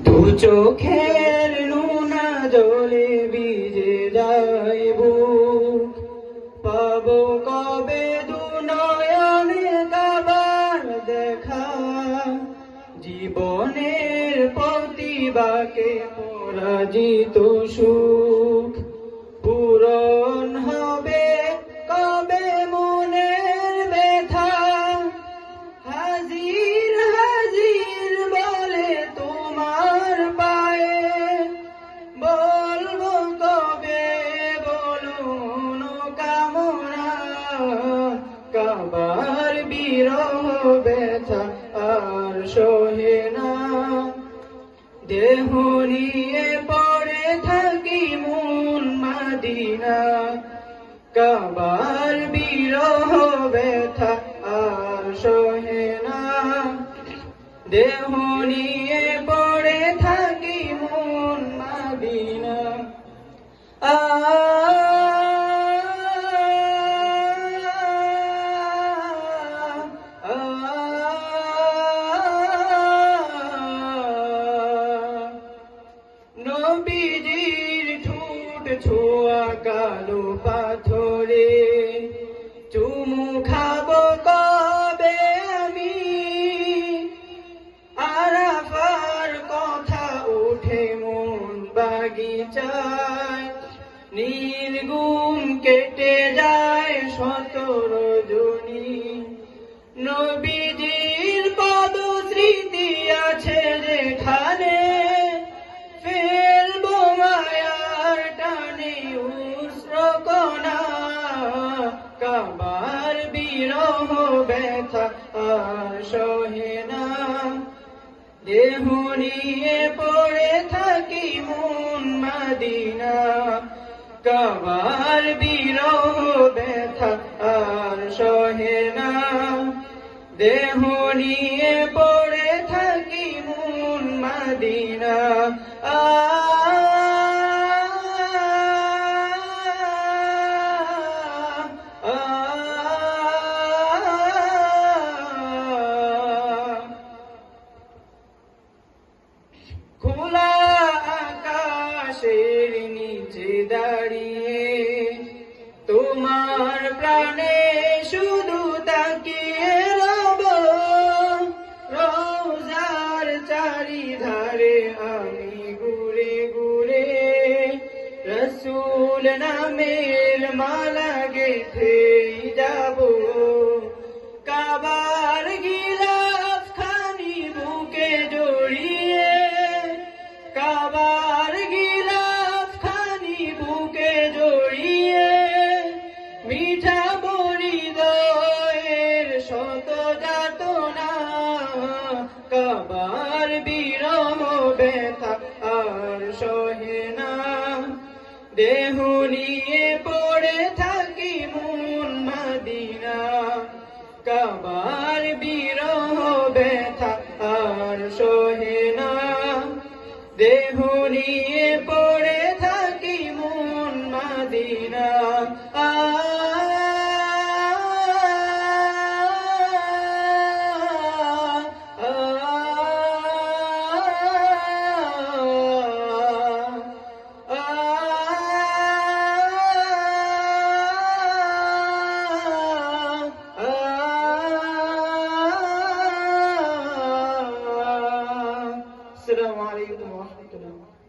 দু চোখের নুনা জলে ভিজে যায় বুক, পাবো কবে দু নয়নে কাবার দেখা, জীবনের প্রতিবাকে পরাজিত সুখ পূরণ হবে কবে মনের ব্যথা, হাজির হাজির বলে তোমার পায়ে, বলবো কবে বলুন কামনা, কাবার বিরহ ব্যথা আর সহে না, দেহ নিয়ে পড়ে থাকি মন মদিনা, কাবার বিরহ ব্যথা আর সহে না, দেহ নিয়ে পড়ে থাকি মন মদিনা। নবীজির ঠোঁট ছোঁয়া কালো পাথরে, চুমু খাবো কবে আমি, আরাফার কথা ওঠে মন বাগিচায়, নির্গুম কেটে যায় শত রজনী, নবীজির পদ স্মৃতি আছে যেখানে, ফেলবো মায়ার টানে উষ্ণ কণা, কাবার বিরহ ব্যথা আর সহে না, দেহ নিয়ে পড়ে থাকি মন মদিনা, কাবার বিরহ ব্যথা আর সহে না, দেহ নিয়ে পড়ে থাকি মন মদিনা। খোলা আকাশের নিচে দাঁড়িয়ে তোমার প্রাণে শুধু তাকিয়ে রব, রোজার চারিধারে আমি ঘুরে ঘুরে রসুল নামের মালা গেঁথেই যাব, কাবার গিলাফ খানি বুকে জড়িয়ে, কাবার গিলাফ খানি বুকে জড়িয়ে, মিঠাবো হৃদয়ের শত যাতনা, কাবার বিরহ ব্যথা আর সহে না, দেহ নিয়ে পড়ে থাকি মন মদিনা, কাবার বিরহ ব্যথা আর সহে না, দেহ নিয়ে পড়ে থাকি মন মদিনা। আসসালামু আলাইকুম ওয়া রাহমাতুল্লাহ।